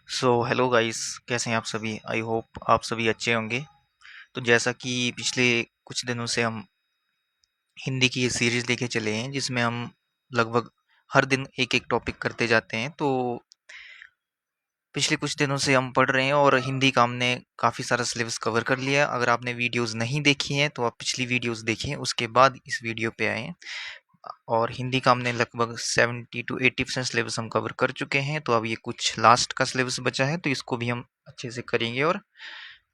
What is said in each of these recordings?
So hello guys, कैसे हैं आप सभी। आई होप आप सभी अच्छे होंगे। तो जैसा कि पिछले कुछ दिनों से हम हिंदी की ये सीरीज लेके चले हैं जिसमें हम लगभग हर दिन एक एक टॉपिक करते जाते हैं। तो पिछले कुछ दिनों से हम पढ़ रहे हैं और हिंदी का हमने काफ़ी सारा सिलेबस कवर कर लिया। अगर आपने वीडियोस नहीं देखी हैं तो आप पिछली वीडियोस देखें, उसके बाद इस वीडियो पे आएँ। और हिंदी का हमने लगभग 70 to 80% सिलेबस हम कवर कर चुके हैं। तो अब ये कुछ लास्ट का सिलेबस बचा है, तो इसको भी हम अच्छे से करेंगे और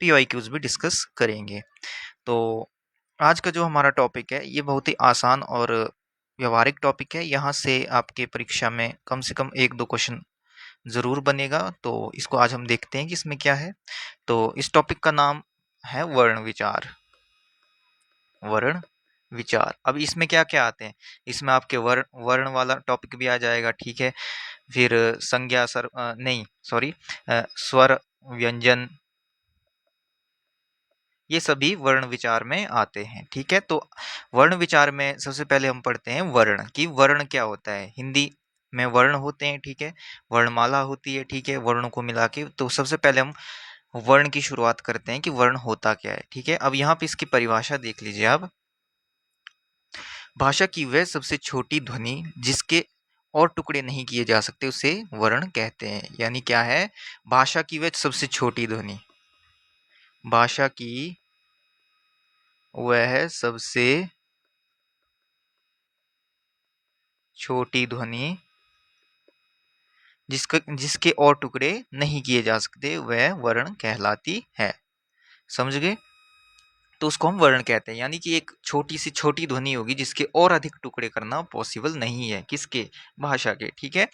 पीवाईक्यूज भी डिस्कस करेंगे। तो आज का जो हमारा टॉपिक है ये बहुत ही आसान और व्यवहारिक टॉपिक है। यहाँ से आपके परीक्षा में कम से कम एक दो क्वेश्चन ज़रूर बनेगा। तो इसको आज हम देखते हैं कि इसमें क्या है। तो इस टॉपिक का नाम है वर्ण विचार। वर्ण विचार। अब इसमें क्या क्या आते हैं, इसमें आपके वर्ण वर्ण वाला टॉपिक भी आ जाएगा, ठीक है। फिर संज्ञा नहीं सॉरी, स्वर, व्यंजन, ये सभी वर्ण विचार में आते हैं, ठीक है। तो वर्ण विचार में सबसे पहले हम पढ़ते हैं वर्ण की वर्ण क्या होता है। हिंदी में वर्ण होते हैं, ठीक है। वर्णमाला होती है, ठीक है, वर्णों को मिला के। तो सबसे पहले हम वर्ण की शुरुआत करते हैं कि वर्ण होता क्या है, ठीक है। अब यहाँ पे इसकी परिभाषा देख लीजिए आप। भाषा की वह सबसे छोटी ध्वनि जिसके और टुकड़े नहीं किए जा सकते उसे वर्ण कहते हैं। यानी क्या है, भाषा की वह सबसे छोटी ध्वनि, भाषा की वह सबसे छोटी ध्वनि जिसके और टुकड़े नहीं किए जा सकते वह वर्ण कहलाती है। समझ गए। तो उसको हम वर्ण कहते हैं। यानी कि एक छोटी सी छोटी ध्वनि होगी जिसके और अधिक टुकड़े करना पॉसिबल नहीं है, किसके, भाषा के, ठीक है।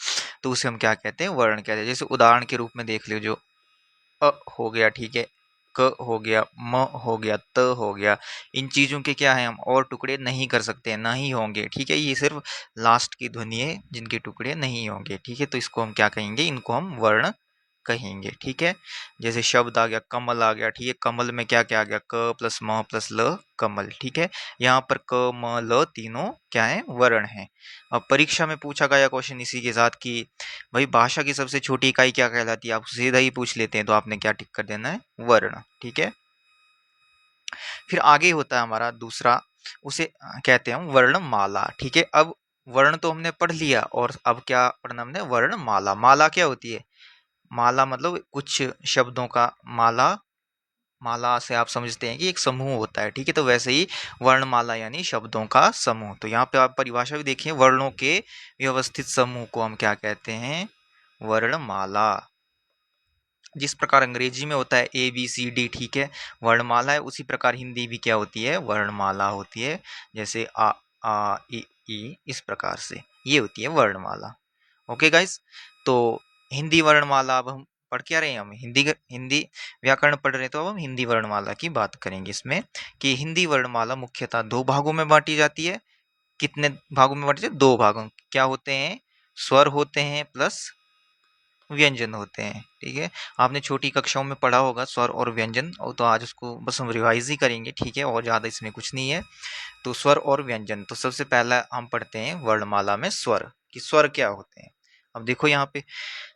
तो उसे हम क्या कहते हैं, वर्ण कहते हैं। जैसे उदाहरण के रूप में देख लो, जो अ हो गया, ठीक है, क हो गया, म हो गया, त हो गया। इन चीजों के क्या है, हम और टुकड़े नहीं कर सकते, ना ही होंगे, ठीक है। ये सिर्फ लास्ट की ध्वनि है जिनके टुकड़े नहीं होंगे, ठीक है। तो इसको हम क्या कहेंगे, इनको हम वर्ण कहेंगे, ठीक है। जैसे शब्द आ गया, कमल आ गया, ठीक है। कमल में क्या क्या आ गया, क प्लस म प्लस ल, कमल, ठीक है। यहाँ पर क म ल तीनों क्या है, वर्ण है। अब परीक्षा में पूछा गया क्वेश्चन इसी के साथ कि भाई भाषा की सबसे छोटी इकाई क्या कहलाती है, आप सीधा ही पूछ लेते हैं, तो आपने क्या टिक कर देना है, वर्ण, ठीक है। फिर आगे होता है हमारा दूसरा, उसे कहते हैं हम वर्णमाला, ठीक है। अब वर्ण तो हमने पढ़ लिया, और अब क्या पढ़ना हमने, वर्णमाला। माला क्या होती है, माला मतलब कुछ शब्दों का माला, माला से आप समझते हैं कि एक समूह होता है, ठीक है। तो वैसे ही वर्णमाला यानी शब्दों का समूह। तो यहाँ पे आप परिभाषा भी देखिए, वर्णों के व्यवस्थित समूह को हम क्या कहते हैं, वर्णमाला। जिस प्रकार अंग्रेजी में होता है ABCD, ठीक है, वर्णमाला है, उसी प्रकार हिंदी भी क्या होती है, वर्णमाला होती है। जैसे आ ई इस प्रकार से ये होती है वर्णमाला। Okay guys. तो हिंदी वर्णमाला, अब हम पढ़ क्या रहे हैं, हम हिंदी व्याकरण पढ़ रहे हैं। तो अब हम हिंदी वर्णमाला की बात करेंगे इसमें, कि हिंदी वर्णमाला मुख्यतः दो भागों में बांटी जाती है। कितने भागों में बांटी जाती है, दो भागों। क्या होते हैं, स्वर होते हैं प्लस व्यंजन होते हैं, ठीक है। आपने छोटी कक्षाओं में पढ़ा होगा स्वर और व्यंजन, और तो आज उसको बस हम रिवाइज ही करेंगे, ठीक है, और ज़्यादा इसमें कुछ नहीं है। तो स्वर और व्यंजन, तो सबसे पहला हम पढ़ते हैं वर्णमाला में स्वर, कि स्वर क्या होते हैं। अब देखो यहाँ पे,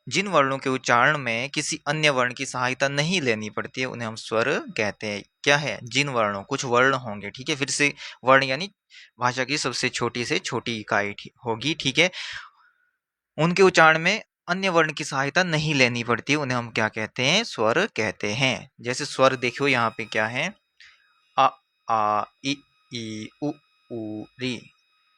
जिन वर्णों के उच्चारण में किसी अन्य वर्ण की सहायता नहीं लेनी पड़ती है उन्हें हम स्वर कहते हैं। क्या है, जिन वर्णों, कुछ वर्ण होंगे, ठीक है। फिर से वर्ण यानी भाषा की सबसे छोटी से छोटी इकाई होगी, ठीक है। उनके उच्चारण में अन्य वर्ण की सहायता नहीं लेनी पड़ती, उन्हें हम क्या कहते हैं, स्वर कहते हैं। जैसे स्वर देखो यहाँ पे क्या है, अ आ ई उ री,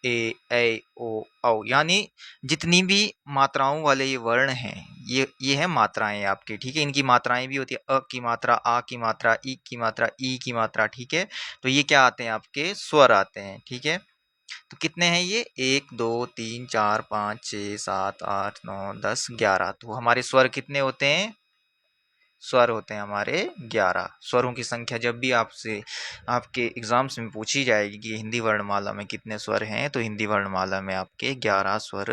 ए ओ औ। यानी जितनी भी मात्राओं वाले ये वर्ण हैं, ये है मात्राएं आपकी, ठीक है। इनकी मात्राएं भी होती है, अ की मात्रा, आ की मात्रा, ई की मात्रा, ई की मात्रा, ठीक है। तो ये क्या आते हैं, आपके स्वर आते हैं, ठीक है। तो कितने हैं ये, 1 2 3 4 5 6 7 8 9 10 11। तो हमारे स्वर कितने होते हैं, स्वर होते हैं हमारे 11। स्वरों की संख्या जब भी आपसे आपके एग्जाम्स में पूछी जाएगी कि हिंदी वर्णमाला में कितने स्वर हैं, तो हिंदी वर्णमाला में आपके 11 स्वर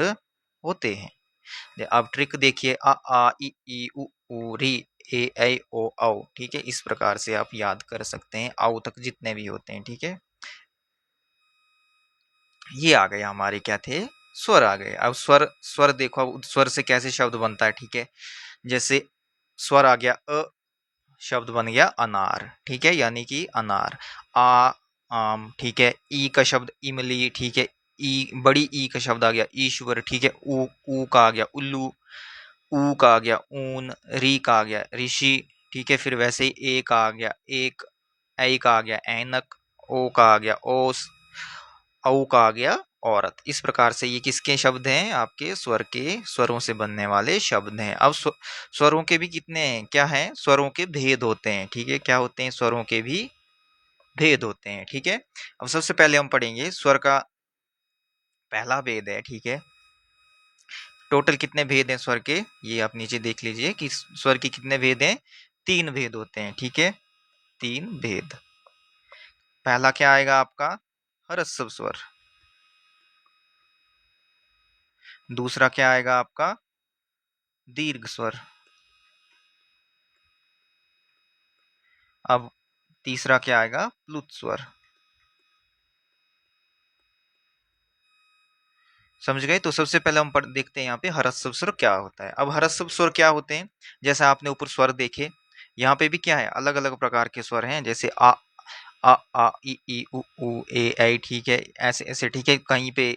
होते हैं। अब ट्रिक देखिए, अ आ ई उ री, ए ऐ ओ औ, ठीक है। इस प्रकार से आप याद कर सकते हैं, औ तक जितने भी होते हैं, ठीक है। ये आ गए हमारे, क्या थे, स्वर आ गए। अब स्वर, स्वर देखो, अब स्वर से कैसे शब्द बनता है, ठीक है। जैसे स्वर आ गया अ, शब्द बन गया अनार, ठीक है, यानी कि अनार। आ आम, ठीक है। ई का शब्द इमली, ठीक है। ई बड़ी ई का शब्द आ गया ईश्वर, ठीक है। ऊ का आ गया उल्लू, ऊ का आ गया ऊन, री का आ गया ऋषि, ठीक है। फिर वैसे ही ए का आ गया एक, ऐ का आ गया ऐनक, ओ का आ गया ओस, औ का आ गया औरत। इस प्रकार से ये किसके शब्द हैं? आपके स्वर के, स्वरों से बनने वाले शब्द हैं। अब स्वरों के भी कितने हैं? क्या है? स्वरों के भेद होते हैं, ठीक है। क्या होते हैं? स्वरों के भी भेद होते हैं, ठीक है। अब सबसे पहले हम पढ़ेंगे स्वर का पहला भेद है, ठीक है। टोटल कितने भेद हैं स्वर के? ये आप नीचे देख लीजिए कि स्वर के कितने भेद हैं। 3 भेद होते हैं, ठीक है। 3 भेद। पहला क्या आएगा आपका? ह्रस्व स्वर। दूसरा क्या आएगा आपका? दीर्घ स्वर। अब तीसरा क्या आएगा? प्लुत स्वर। समझ गए? तो सबसे पहले हम देखते हैं यहाँ पे ह्रस्व स्वर क्या होता है। अब ह्रस्व स्वर क्या होते हैं? जैसे आपने ऊपर स्वर देखे, यहाँ पे भी क्या है? अलग अलग प्रकार के स्वर हैं, जैसे आ ई उ ऊ ए ऐ, ठीक है। ऐसे ऐसे, ठीक है। कहीं पे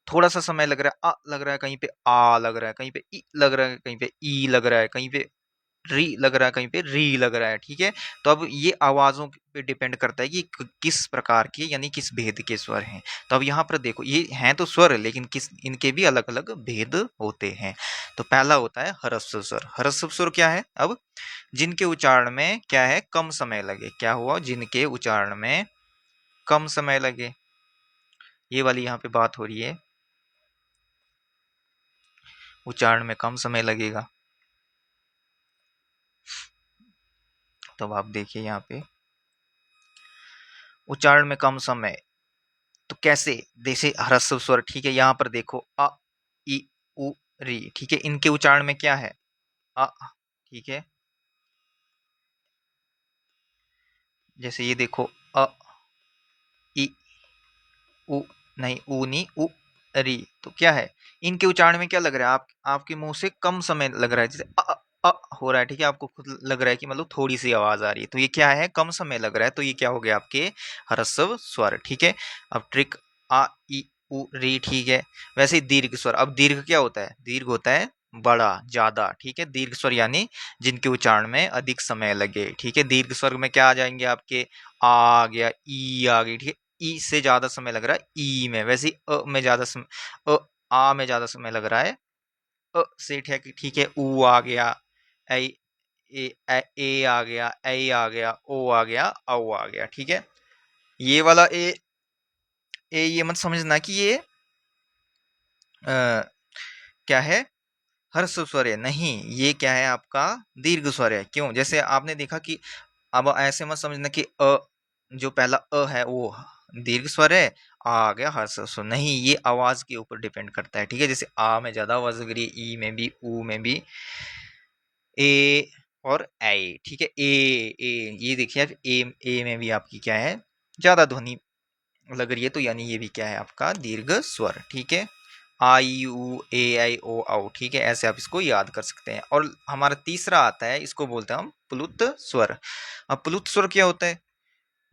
थोड़ा सा समय लग रहा है, लग रहा है, कहीं पे आ लग रहा है, कहीं पे ई लग रहा है, कहीं पे ई लग रहा है, कहीं पे री लग रहा है, कहीं पे री लग रहा है, ठीक है। तो अब ये आवाजों पे डिपेंड करता है कि किस प्रकार के, यानी किस भेद के स्वर हैं। तो अब यहाँ पर देखो, ये हैं तो स्वर, लेकिन किस, इनके भी अलग अलग भेद होते हैं। तो पहला होता है ह्रस्व स्वर। ह्रस्व स्वर क्या है? अब जिनके उच्चारण में क्या है? कम समय लगे। क्या हुआ? जिनके उच्चारण में कम समय लगे, ये वाली यहाँ पे बात हो रही है। उच्चारण में कम समय लगेगा। तो अब आप देखिए यहाँ पे उच्चारण में कम समय, तो कैसे? जैसे ह्रस्व स्वर, ठीक है। यहाँ पर देखो अ ई उ री, ठीक है। इनके उच्चारण में क्या है? अ, ठीक है। जैसे ये देखो अ ई उ, नहीं ऊ नहीं उ री, तो क्या है? इनके उच्चारण में क्या लग रहा है? आपके मुंह से कम समय लग रहा है, जैसे हो रहा है, ठीक है। आपको खुद लग रहा है कि मतलब थोड़ी सी आवाज आ रही है, तो ये क्या है? कम समय लग रहा है, तो ये क्या हो गया? आपके ह्रस्व स्वर, ठीक है। अब ट्रिक आ ई उ री, ठीक है। वैसे ही दीर्घ स्वर। अब दीर्घ क्या होता है? दीर्घ होता है बड़ा, ज्यादा, ठीक है। दीर्घ स्वर यानी जिनके उच्चारण में अधिक समय लगे, ठीक है। दीर्घ स्वर में क्या आ जाएंगे आपके? आ गया, ई आ गई, ठीक है। ई से ज्यादा समय लग रहा है ई में, वैसे ही अ में ज्यादा समय, आ में ज्यादा समय लग रहा है से, ठीक है। ऊ आ गया, ऐ ए आ गया, ऐ आ गया, ओ आ गया, औ आ गया, ठीक है। ये वाला ये मत समझना कि ये क्या है? ह्रस्व स्वर है, नहीं। ये क्या है? आपका दीर्घ स्वर है। क्यों? जैसे आपने देखा कि, अब ऐसे मत समझना कि जो पहला है वो दीर्घ स्वर है, आ गया ह्रस्व स्वर, नहीं। ये आवाज के ऊपर डिपेंड करता है, ठीक है। जैसे आ में ज्यादा आवाज लग रही है, ई में भी, ऊ में भी, ए और ऐ, ठीक है। ये देखिए आप, ए में भी आपकी क्या है? ज्यादा ध्वनि लग रही है, तो यानी ये भी क्या है? आपका दीर्घ स्वर, ठीक है। आई उ ए आई ओ औ, ठीक है। ऐसे आप इसको याद कर सकते हैं। और हमारा तीसरा आता है, इसको बोलते हैं हम प्लुत स्वर। अब प्लुत स्वर क्या होता है?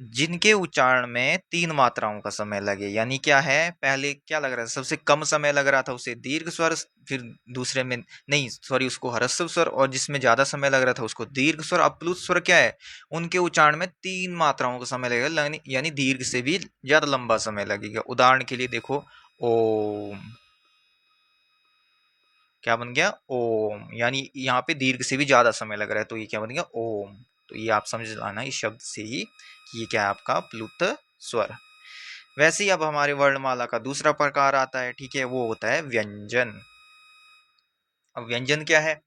जिनके उच्चारण में 3 मात्राओं का समय लगे, यानी क्या है? पहले क्या लग रहा था? सबसे कम समय लग रहा था उसे दीर्घ स्वर, फिर दूसरे में, नहीं सॉरी, उसको ह्रस्व स्वर, और जिसमें ज्यादा समय लग रहा था उसको दीर्घ स्वर। अब प्लुत स्वर क्या है? उनके उच्चारण में 3 मात्राओं का समय लगेगा, यानी दीर्घ से भी ज्यादा लंबा समय लगेगा। उदाहरण के लिए देखो, ओम, क्या बन गया? ओम, यानी यहाँ पे दीर्घ से भी ज्यादा समय लग रहा है, तो ये क्या बन गया? ओम। तो ये आप समझ लाना इस शब्द से ही कि ये क्या है? आपका प्लुत स्वर। वैसे ही अब हमारे वर्णमाला का दूसरा प्रकार आता है, ठीक है। वो होता है व्यंजन। अब व्यंजन क्या है?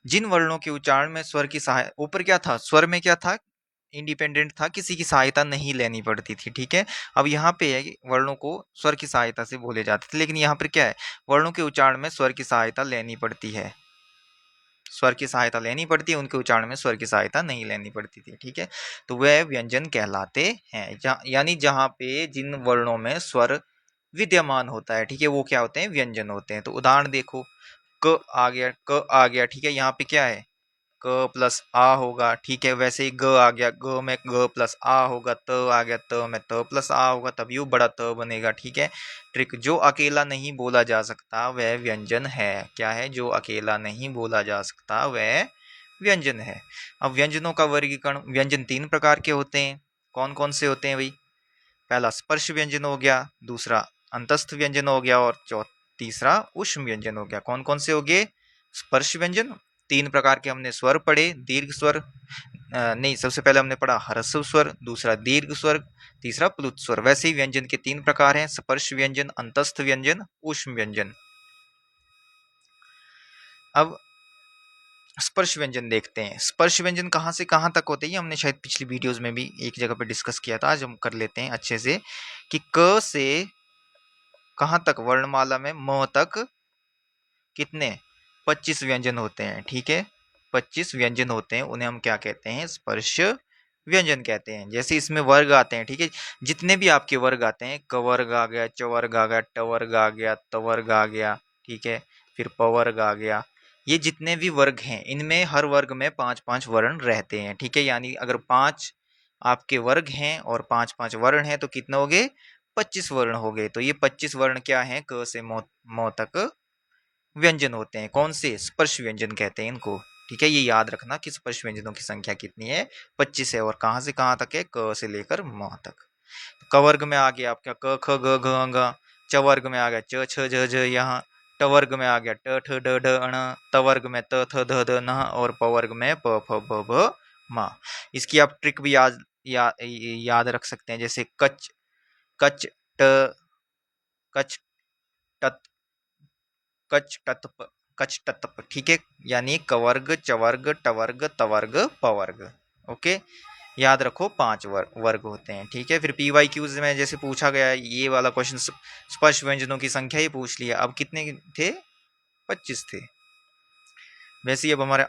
जिन वर्णों के उच्चारण में स्वर की सहायता, ऊपर क्या था? स्वर में क्या था? इंडिपेंडेंट था, किसी की सहायता नहीं लेनी पड़ती थी, ठीक है। अब यहाँ पे है कि वर्णों को स्वर की सहायता से बोले जाते थे, लेकिन यहाँ पर क्या है? वर्णों के उच्चारण में स्वर की सहायता लेनी पड़ती है। स्वर की सहायता लेनी पड़ती है, उनके उच्चारण में स्वर की सहायता नहीं लेनी पड़ती थी, ठीक है। तो वह व्यंजन कहलाते हैं, यानी जहाँ पे जिन वर्णों में स्वर विद्यमान होता है, ठीक है, वो क्या होते हैं? व्यंजन होते हैं। तो उदाहरण देखो, क आ गया, क आ गया, ठीक है। यहाँ पे क्या है? क प्लस आ होगा, ठीक है। वैसे ही ग आ गया, ग में ग प्लस आ होगा, त आ गया, त में त प्लस आ होगा, तभी वो बड़ा त बनेगा, ठीक है। ट्रिक, जो अकेला नहीं बोला जा सकता वह व्यंजन है। क्या है? जो अकेला नहीं बोला जा सकता वह व्यंजन है। अब व्यंजनों का वर्गीकरण, व्यंजन 3 प्रकार के होते हैं। कौन कौन से होते हैं भाई? पहला स्पर्श व्यंजन हो गया, दूसरा अंतस्थ व्यंजन हो गया, और तीसरा ऊष्म व्यंजन हो गया। कौन कौन से हो गए? स्पर्श व्यंजन, 3 प्रकार के हमने स्वर पढ़े, दीर्घ स्वर, नहीं, सबसे पहले हमने पढ़ा ह्रस्व स्वर, दूसरा दीर्घ स्वर, तीसरा प्लुत स्वर। वैसे ही व्यंजन के 3 प्रकार हैं, स्पर्श व्यंजन, अंतस्थ व्यंजन, ऊष्म व्यंजन। अब स्पर्श व्यंजन देखते हैं। स्पर्श व्यंजन कहाँ से कहाँ तक होते हैं, ये हमने शायद पिछली वीडियोस में भी एक जगह पे डिस्कस किया था। आज हम कर लेते हैं अच्छे से कि क से कहाँ तक वर्णमाला में म तक कितने 25 व्यंजन होते हैं, ठीक है। 25 व्यंजन होते हैं, उन्हें हम क्या कहते हैं? स्पर्श व्यंजन कहते हैं। जैसे इसमें वर्ग आते हैं, ठीक है, जितने भी आपके वर्ग आते हैं, क वर्ग आ गया, च वर्ग आ गया, ट वर्ग आ गया, त वर्ग आ गया, ठीक है, फिर प वर्ग आ गया, ये जितने भी वर्ग हैं इनमें हर वर्ग में 5-5 वर्ण रहते हैं, ठीक है। यानी अगर 5 आपके वर्ग हैं और 5-5 वर्ण हैं तो कितने हो गए? 25 वर्ण हो गए। तो ये 25 वर्ण क्या है? क से म तक व्यंजन होते हैं। कौन से? स्पर्श व्यंजन कहते हैं इनको, ठीक है। ये याद रखना कि स्पर्श व्यंजनों की संख्या कितनी है? 25 है। और कहाँ से कहाँ तक है? क से लेकर म तक। क वर्ग में आ गया आपका क ख ग घ ङ, च वर्ग में आ गया च छ ज झ यहाँ, ट वर्ग में आ गया ट ठ ड ढ ण, त वर्ग में त थ ध ध न, और प वर्ग में प फ ब भ म। इसकी आप ट्रिक भी याद रख सकते हैं, जैसे कच, कच ट, कच टत, कच टतप, कच टतप, ठीक है। यानी क वर्ग, च वर्ग, ट वर्ग, त वर्ग, प वर्ग। ओके, याद रखो 5 वर्ग होते हैं, ठीक है। फिर पीवाई क्यूज में जैसे पूछा गया ये वाला क्वेश्चन, स्पर्श व्यंजनों की संख्या ही पूछ लिया। अब कितने थे? 25 थे। वैसे ही अब हमारे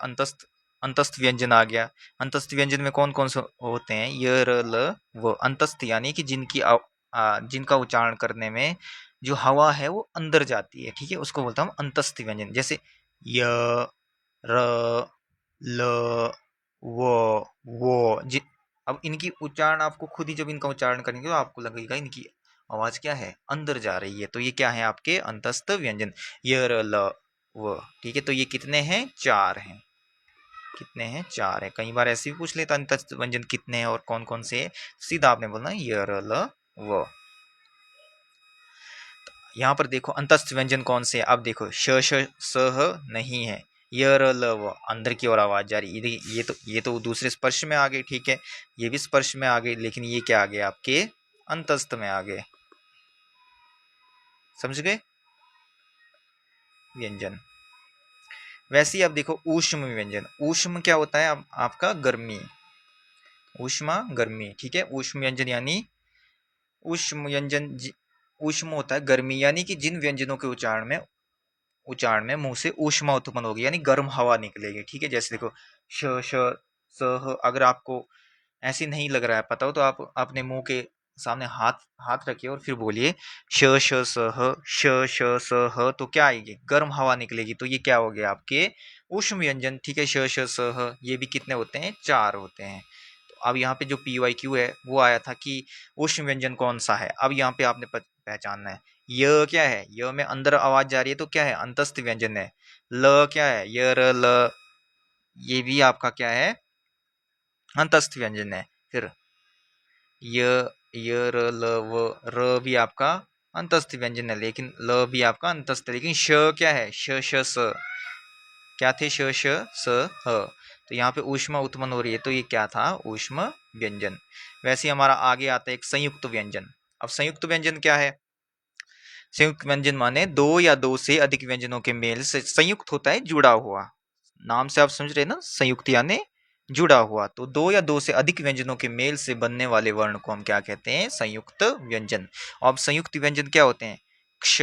अंतस्थ व्यंजन आ गया। अंतस्थ व्यंजन में कौन कौन से होते हैं? य र ल व। अंतस्थ यानी कि जिनका उच्चारण करने में जो हवा है वो अंदर जाती है, ठीक है, उसको बोलता हूँ अंतस्थ व्यंजन। जैसे य र ल वो अब इनकी उच्चारण आपको खुद ही जब इनका उच्चारण करेंगे तो आपको लगेगा इनकी आवाज क्या है? अंदर जा रही है। तो ये क्या है? आपके अंतस्थ व्यंजन, य र ल व, ठीक है। तो ये कितने हैं? 4 हैं। कितने हैं? 4 है। कई बार ऐसे भी पूछ लेता अंतस्थ व्यंजन कितने हैं और कौन कौन से, सीधा आपने बोलना य र ल व। यहाँ पर देखो अंतस्थ व्यंजन कौन से? अब देखो श श स ह नहीं है, य र ल व अंदर की ओर आवाज जा रही है। ये तो दूसरे स्पर्श में आ गए, ठीक है, ये भी स्पर्श में आ गए, लेकिन ये क्या आ गए? आपके अंतस्थ में आ गए। समझ गए? व्यंजन। वैसे ही अब देखो ऊष्म व्यंजन। ऊष्म क्या होता है? अब आपका गर्मी, ऊष्मा गर्मी, ठीक है। ऊष्म व्यंजन यानी ऊष्म व्यंजन ऊष्म होता है गर्मी, यानी कि जिन व्यंजनों के उच्चारण में मुंह से ऊष्मा उत्पन्न होगी, यानी गर्म हवा निकलेगी, ठीक है। जैसे देखो श श स ह। अगर आपको ऐसे नहीं लग रहा है पता हो तो आप अपने मुंह के सामने हाथ हाथ रखिए और फिर बोलिए श श स ह, श श स ह, तो क्या आएगी? गर्म हवा निकलेगी। तो ये क्या हो गया? आपके ऊष्म व्यंजन, ठीक है। श श स ह, ये भी कितने होते हैं? 4 होते हैं। तो अब यहाँ पे जो पी वाई क्यू है वो आया था कि ऊष्म व्यंजन कौन सा है। अब यहाँ पे आपने पहचानना है। य क्या है? य में अंदर आवाज जा रही है तो क्या है? अंतस्थ व्यंजन है। ल क्या है? य र ल, ये भी आपका क्या है? अंतस्थ व्यंजन है। फिर य य र ल व, र भी आपका अंतस्थ व्यंजन है, लेकिन ल भी आपका अंतस्थ है। लेकिन श क्या है? श श स, क्या थे? श श स ह। तो यहाँ पे ऊष्मा उत्पन्न हो रही है, तो ये क्या था? ऊष्म व्यंजन। वैसे ही हमारा आगे आता है एक संयुक्त व्यंजन। अब संयुक्त व्यंजन क्या है? संयुक्त व्यंजन माने दो या दो से अधिक व्यंजनों के मेल से संयुक्त होता है, जुड़ा हुआ। नाम से आप समझ रहे हैं ना, संयुक्त यानी जुड़ा हुआ। तो दो या दो से अधिक व्यंजनों के मेल से बनने वाले वर्ण को हम क्या कहते हैं? संयुक्त व्यंजन। अब संयुक्त व्यंजन क्या होते हैं? क्ष।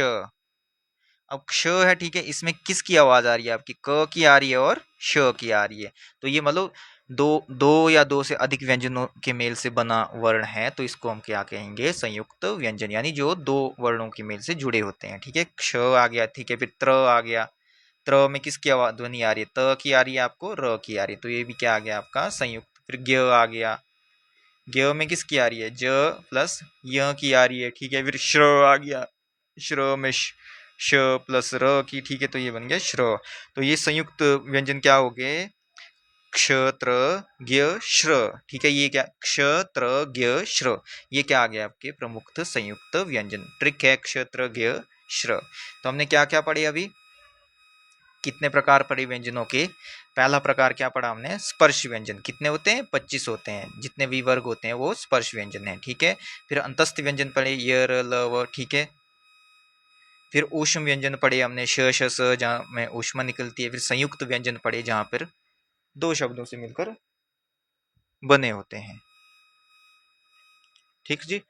अब क्ष है, ठीक है, इसमें किसकी आवाज आ रही है? आपकी क की आ रही है और श की आ रही है। तो ये मतलब दो दो या दो से अधिक व्यंजनों के मेल से बना वर्ण है, तो इसको हम क्या कहेंगे? संयुक्त व्यंजन, यानी जो दो वर्णों के मेल से जुड़े होते हैं, ठीक है। क्ष आ गया, ठीक है, फिर त्र आ गया, त्र में किसकी आवाज ध्वनि आ रही है? त की आ रही है आपको, र की आ रही है, तो ये भी क्या आ गया आपका संयुक्त। फिर ज्ञ आ गया, ज्ञ में किसकी आ रही है? ज प्लस य की आ रही है, ठीक है। फिर श्र आ गया, श्र में श प्लस र की, ठीक है, तो ये बन गया श्र। तो ये संयुक्त व्यंजन क्या हो गए? क्षत्र ज्ञ श्र, ठीक है। ये क्या? क्षत्र ज्ञ श्र, ये क्या आ गया आपके प्रमुख संयुक्त व्यंजन। ट्रिक है क्षत्र ज्ञ श्र। तो हमने क्या क्या पढ़े अभी? कितने प्रकार पढ़े व्यंजनों के? पहला प्रकार क्या पढ़ा हमने? स्पर्श व्यंजन। कितने होते हैं? 25 होते हैं। जितने भी वर्ग होते हैं वो स्पर्श व्यंजन है, ठीक है। फिर अंतस्थ व्यंजन पढ़े, य र ल व, ठीक है। फिर ऊष्म व्यंजन पढ़े हमने, श श स, जहाँ में ऊष्मा निकलती है। फिर संयुक्त व्यंजन पढ़े जहां पर दो शब्दों से मिलकर बने होते हैं, ठीक जी।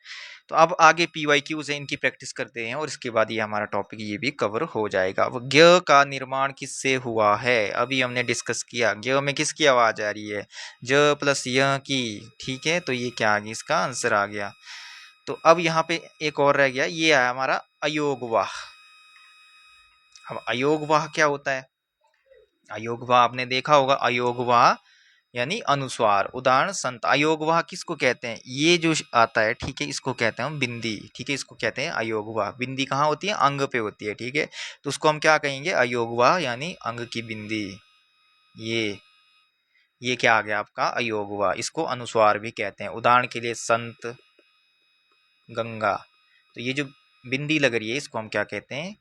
तो अब आगे PYQ से इनकी प्रैक्टिस करते हैं और इसके बाद ये हमारा टॉपिक ये भी कवर हो जाएगा। अब ज्ञ का निर्माण किससे हुआ है? अभी हमने डिस्कस किया। ज्ञ में किसकी आवाज आ रही है? ज प्लस य की, ठीक है। तो ये क्या आ गया? इसका आंसर आ गया। तो अब यहाँ पे एक और रह गया, ये है हमारा अयोगवाह। अब अयोगवाह क्या होता है? अयोगवाह आपने देखा होगा, अयोगवाह यानी अनुस्वार। उदाहरण संत। अयोगवाह किसको कहते हैं? ये जो आता है, ठीक है, इसको कहते हैं हम बिंदी, ठीक है, इसको कहते हैं अयोगवाह। बिंदी कहाँ होती है? अंग पे होती है, ठीक है। तो उसको हम क्या कहेंगे? अयोगवाह यानी अंग की बिंदी। ये क्या आ गया आपका? अयोगवाह। इसको अनुस्वार भी कहते हैं। उदाहरण के लिए संत, गंगा। तो ये जो बिंदी लग रही है इसको हम क्या कहते हैं?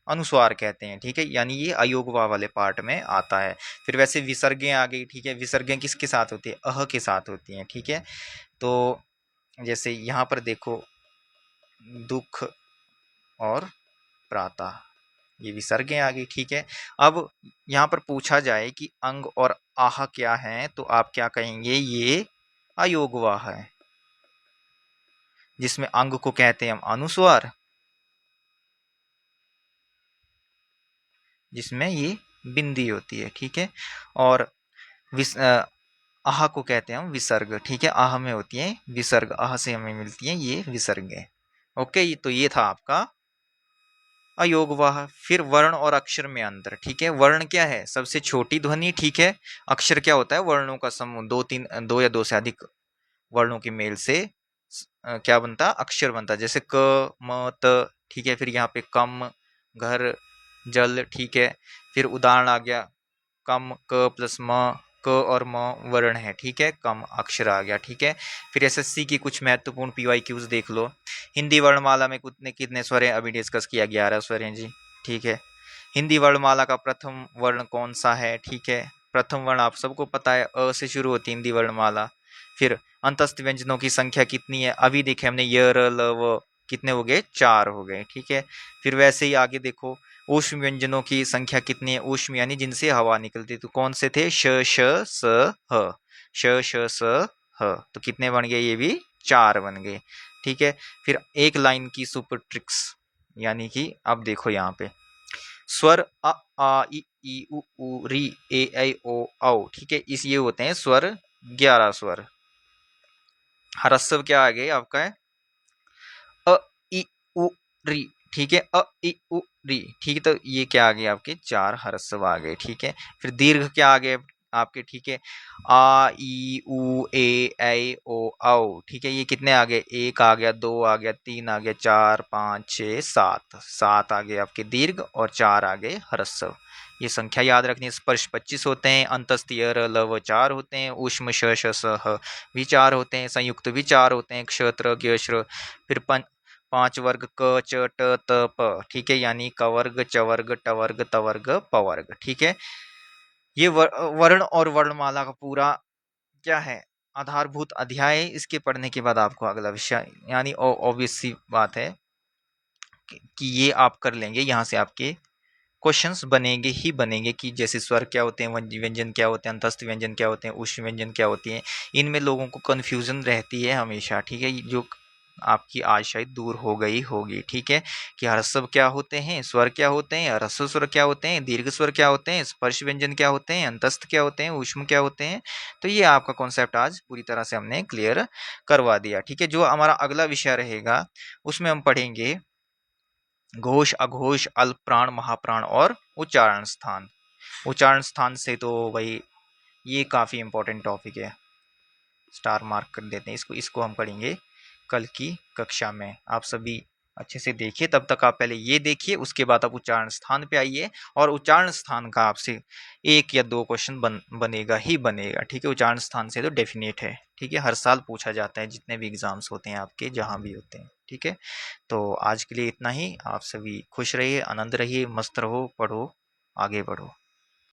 अनुस्वार कहते हैं, ठीक है। यानी ये अयोगवा वाले पार्ट में आता है। फिर वैसे विसर्गें आ गई, ठीक है। विसर्गें किसके साथ होती है? अह के साथ होती हैं, ठीक है। तो जैसे यहाँ पर देखो, दुख और प्रातः, ये विसर्गें आ गई, ठीक है। अब यहाँ पर पूछा जाए कि अंग और आह क्या है, तो आप क्या कहेंगे? ये अयोगवा है, जिसमें अंग को कहते हैं हम अनुस्वार, जिसमें ये बिंदी होती है, ठीक है। और आह को कहते हैं हम विसर्ग, ठीक है। आह में होती है विसर्ग, आह से हमें मिलती है ये विसर्ग। ओके, तो ये था आपका अयोगवाह। फिर वर्ण और अक्षर में अंतर, ठीक है। वर्ण क्या है? सबसे छोटी ध्वनि, ठीक है। अक्षर क्या होता है? वर्णों का समूह, दो या दो से अधिक वर्णों के मेल से क्या बनता? अक्षर बनता। जैसे क म त, ठीक है। फिर यहाँ पे कम, घर, जल, ठीक है। फिर उदाहरण आ गया, कम क प्लस म, क और म वर्ण है, ठीक है, कम अक्षर आ गया, ठीक है। फिर एसएससी की कुछ महत्वपूर्ण पीवाईक्यूज देख लो। हिंदी वर्णमाला में कितने कितने स्वर हैं? अभी डिस्कस किया, 11 स्वर हैं जी, ठीक है। हिंदी वर्णमाला का प्रथम वर्ण कौन सा है? ठीक है, प्रथम वर्ण आप सबको पता है, अ से शुरू होती है हिंदी वर्णमाला। फिर अंतस्थ व्यंजनों की संख्या कितनी है? अभी देखे हमने, य र ल व, कितने हो गए? 4 हो गए, ठीक है। फिर वैसे ही आगे देखो, ऊष्म व्यंजनों की संख्या कितनी है? ऊष्म यानी जिनसे हवा निकलती, तो कौन से थे? श श स ह, श श स ह। तो कितने बन गए? ये भी 4 बन गए, ठीक है। फिर एक लाइन की सुपर ट्रिक्स, यानी कि अब देखो यहाँ पे स्वर अ आ इ ई उ ऊ री ए ऐ ओ औ, ठीक है। इस ये होते हैं स्वर, 11 स्वर। ह्रस्व क्या आ गए आपका? है अ इ उ री, ठीक है, अ इ उ री, ठीक है। तो ये क्या आ गए? आपके 4 ह्रस्व आ गए, ठीक है। फिर दीर्घ क्या आ गए आपके? ठीक है, आ ई उ ए ऐ ओ औ, ठीक है। ये कितने आ गए? 1 आ गया, 2 आ गया, 3 आ गया, 4 5 6 7, 7 आ गए आपके दीर्घ और 4 आ गए ह्रस्व। ये संख्या याद रखनी है। स्पर्श 25 होते हैं, अंतस्थ य र ल व 4 होते हैं, ऊष्म श श स ह भी 4 होते हैं, संयुक्त भी 4 होते हैं, क्षत्र ज्ञ श्र। फिर 5 वर्ग क च ट त प, ठीक है, यानी कवर्ग, चवर्ग, टवर्ग, तवर्ग, पवर्ग, ठीक है। ये वर्ण और वर्णमाला का पूरा क्या है? आधारभूत अध्याय। इसके पढ़ने के बाद आपको अगला विषय, यानी ऑब्वियस सी बात है कि ये आप कर लेंगे, यहाँ से आपके क्वेश्चंस बनेंगे ही बनेंगे कि जैसे स्वर क्या होते हैं, व्यंजन क्या होते हैं, अंतस्थ व्यंजन क्या होते हैं, ऊष्म व्यंजन क्या होती हैं। इनमें लोगों को कन्फ्यूजन रहती है हमेशा, ठीक है, जो आपकी आज शायद दूर हो गई होगी, ठीक है। कि ह्रस्व क्या होते हैं, स्वर क्या होते हैं, ह्रस्व स्वर क्या होते हैं, दीर्घ स्वर क्या होते हैं, स्पर्श व्यंजन क्या होते हैं, अंतस्थ क्या होते हैं, ऊष्म क्या होते हैं। तो ये आपका कॉन्सेप्ट आज पूरी तरह से हमने क्लियर करवा दिया, ठीक है। जो हमारा अगला विषय रहेगा उसमें हम पढ़ेंगे घोष, अघोष, अल्प प्राण, महाप्राण और उच्चारण स्थान। उच्चारण स्थान से तो भाई ये काफी इंपॉर्टेंट टॉपिक है, स्टार मार्क कर देते हैं इसको, इसको हम पढ़ेंगे कल की कक्षा में। आप सभी अच्छे से देखिए, तब तक आप पहले ये देखिए, उसके बाद आप उच्चारण स्थान पे आइए, और उच्चारण स्थान का आपसे 1 या 2 क्वेश्चन बनेगा ही बनेगा, ठीक है। उच्चारण स्थान से तो डेफिनेट है, ठीक है, हर साल पूछा जाता है जितने भी एग्जाम्स होते हैं आपके, जहाँ भी होते हैं, ठीक है। तो आज के लिए इतना ही। आप सभी खुश रहिए, आनंद रहिए, मस्त रहो, पढ़ो, आगे बढ़ो।